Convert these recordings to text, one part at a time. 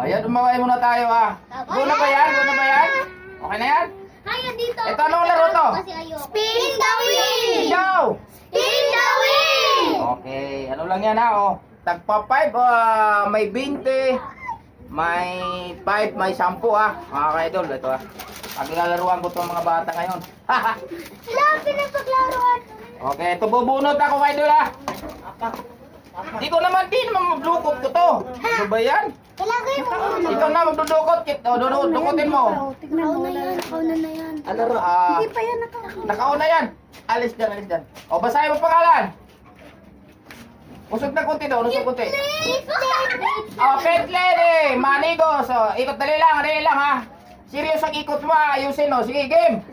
Yan, umaway muna tayo Go na ba yan? Go na ba yan? Okay na yan? Kaya dito. Ito, anong laro to? Spin the wheel! Ikaw! Spin the wheel! Okay, ano lang yan Tagpa 5, may 20, may 5, may 10 mga ka-idol, ito paglalaruan ko itong mga bata ngayon. Lang, pinapaglaruan. Okay, ito bubunot ako ka-idol Di naman maglukot ko to. Ano ba yan? Kailangan mo muna. Ikaw na magdudukot. Dudukotin mo. Kauna na yan. Ano Hindi pa yan nakauna yan. Alis dyan. O, basahin mo pangalan. Usog na kunti daw, usog kunti. Pet lady, manigo. So, ikot dali lang ha. Serious ang ikot mo ayusin Sige, game.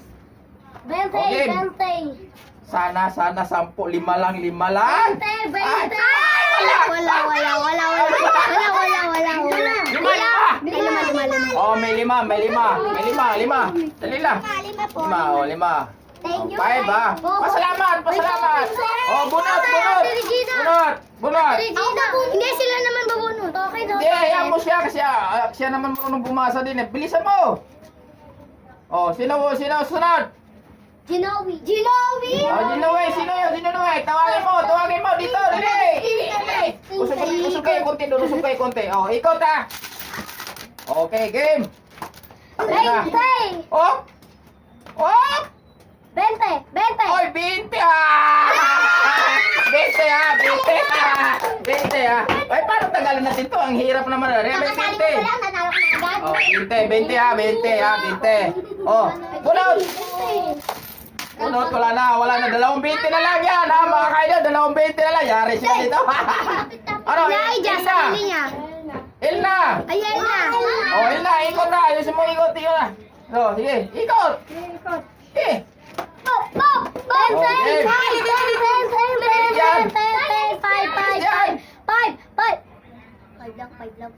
Okay. 20. Sana 10, 5 lang. 5 lang. 20. Ay, Wala. May lima. Dali lang. 5. Thank you. 5 Pasalamat. Bunot. Hindi sila naman babunot. Okay daw. Hindi, hayaan mo siya kasi siya naman marunong bumasa din Bilisan mo. Sino sunod? Ginowi. Ginoy, sino yun? Tawagin mo dito, dali. Usog kayo konti. Ikot Okay, game. Ayan na. 20. Oh! 20. Oy, 20 20 Ay, paano tagalan natin to? Ang hirap naman Nakasali ko 20. lang, nanalo ko na agad. 20 Bunot! Bunot, wala na. 220 na lang yan, mga kaidol. 220 na lang. Yari sila dito. Ano? Naidya sa huli niya. Ilna! Ayan na. Ilna, ikot na. Ayusin mo, ikot na. Sige, ikot. Sige.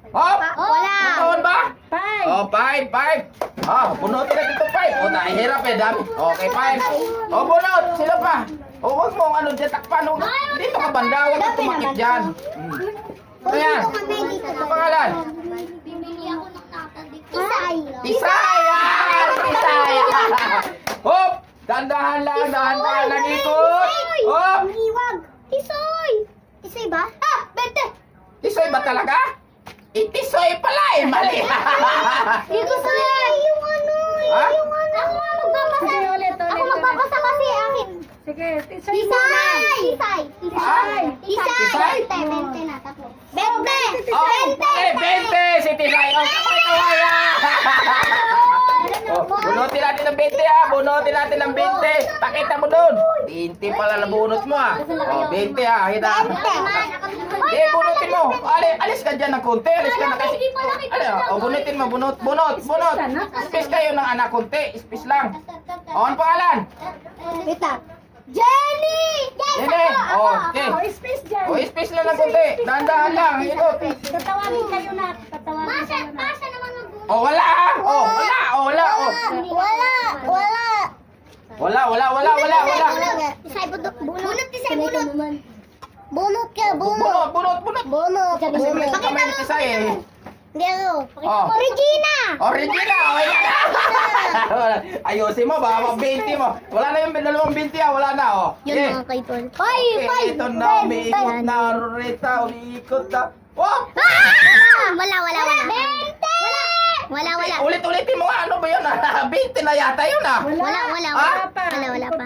Hop! Wala. Taon ba? 5. Bunutin natin ito 5. Nahihirap dami. Okay, 5. Bunot. Sila pa. Huwag mo dyan takpan. Dito ka banda. Huwag ka tumakip dyan. Ayan. Ano pangalan? Bibili ako ng nata dito. Tisay! Hop! Dahan-dahan lang ikot. Hop! Iwag. Tisoy. Tisoy ba? 20. Tisoy ba talaga? Itisoy pala mali. Hindi ko sa yung ano. Ako magbabasa kasi akin. Sige, Tisay. Tisay? 20 na tatlo. 20. 20 si Tisay. Kawaya. Bunutin natin ng 20 Pakita mo doon. 20 pala na bunot mo 20 Kita. Bunutin mo. Alis ka dyan ng konti. Alis ka na kasi. Bunutin mo. Bunot. Space kayo ng anak konti. Space lang. Ano pangalan? Wait lang. Jenny! Nene. Okay. space dyan. Space lang ng konti. Dahan-dahan lang. Ikot. Tatawagin kayo na. Masa naman mag-bunot. Wala. Tisay, bunot. Tisay, bunot. Bunot ka, bunot. Bunot. Kasi may kamay ni Tisay Hindi ako. Oh. Regina! Original! Ayusin mo ba? 20 mo. Wala na yung 220 Wala na Yun mga kaitol. Okay, ito na. Umiikot na. Rita, umiikot na. Wala. Ulit-ulitin mo Ano ba yun 20 na yata yun Wala pa.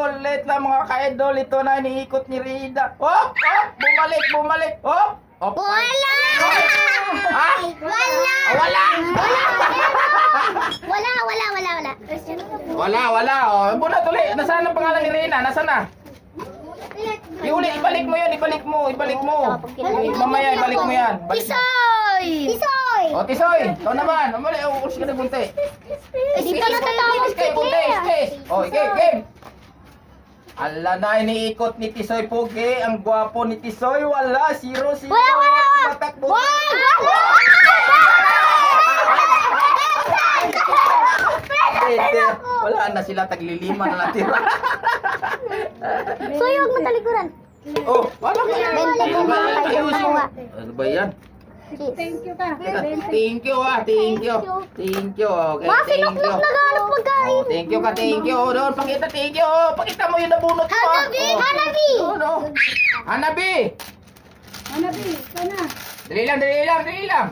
Ulit lang mga ka-idol. Ito na iniikot ni Rida. Bumalik. Wala! Wala. Bunot ulit. Nasaan ang pangalan ni Rina? Nasaan na? Ibalik mo. Mamaya ibalik mo yan. Tisoy! Tisoy. Ikaw naman. Ulis ka na bunti. Dito na tatawag si Claire. Game. Ala na, iniikot ni Tisoy Pogi. Ang gwapo ni Tisoy. Wala. 0. Wala. Matakbo. Wala na sila. Taglilima na natira. So, huwag mo talikuran. Wala ka. Bente ko mga Ayusin mo. kayo. Ano ba yan? Thank you ka. Thank you ah, thank you. Thank you, okay, Ma, thank you. sinuklok naghanap pagkain. Oh, thank you ka, thank you. Doon, pakita, thank you. Pakita mo yung nabunot mo. Hanabi! Hanabi! Ano? Hanabi! Hanabi, sana. Dali lang, dali lang, dali lang.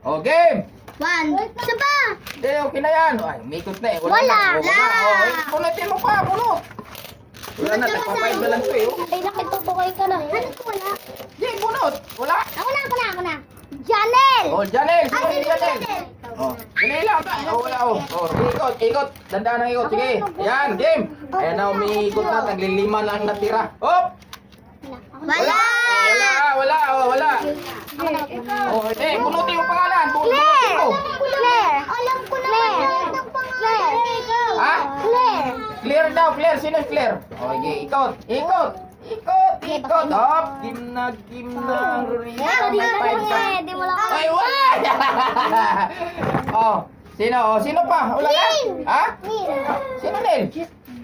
O, game! One. Isa pa! Hindi, okay na yan. Ay, umikot na eh. Wala. Na. O, wala. Wala. O, bunutin mo pa, bunot. Wala na, nagpapain na lang to eh. Ay, nakitutukay ka na. Ano ko wala? Hindi, bunot. Wala. Ako na. Janel! O, Janel. Sino Ay, yung Janel? O, dali lang. O, wala o. O, ikot, ikot. Dandaan ang ikot. Sige. Yan, game. Ayan na, umiikot na. Naglilima lang natira. Hop! Wala! Wala. O, wala. O, hindi, bunutin mo pangalan. Bunutin mo. Claire! Alam ko na. Claire! Ha? Claire! Clear daw, clear. Sino yung clear? O, sige, ikot. Ikot. Ikot. Ikot. Hop. Kim na. Di mo lang Ay, wala! Oh, sino? Oh, sino pa? Wala na? Ha? Sino din?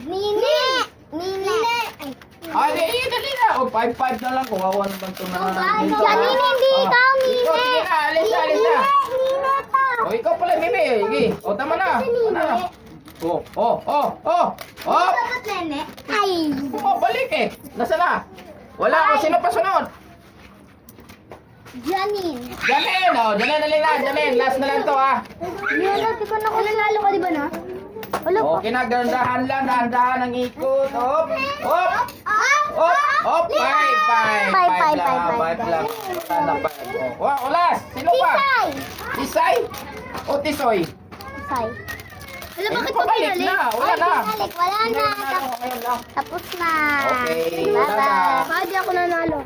Nine! Nine! Ah, dali na. Oh, 5-5 na lang. Kawawa naman ito na. Janine, hindi ikaw, Nine! Ikaw, sige na. Alis na. Nine pa! Oh, ikaw pala, Bibi. Sige. Oh, tama na. Oh. Bakit nene? Ay! Bumabalik eh. Nasaan na? Wala. Oh, sino pa sunod? Janine! Janine. Oh, Janine. Last na lang to, ah. Yun, di ko na kung nanalo ka, di ba na? Wala pa. Okay na, dahan lang. Dahan ang ikot. Hop. Hop. 5 lang. Wala. Sino pa? Tisay! Tisay? O Tisoy? Tisay. Wala, Eh, bakit pabalik pinalik? na, wala na. Pinalik, wala na. Ngayon lang. Tapos na. Okay, Bye-bye. tada. Bakit di ako nanalo?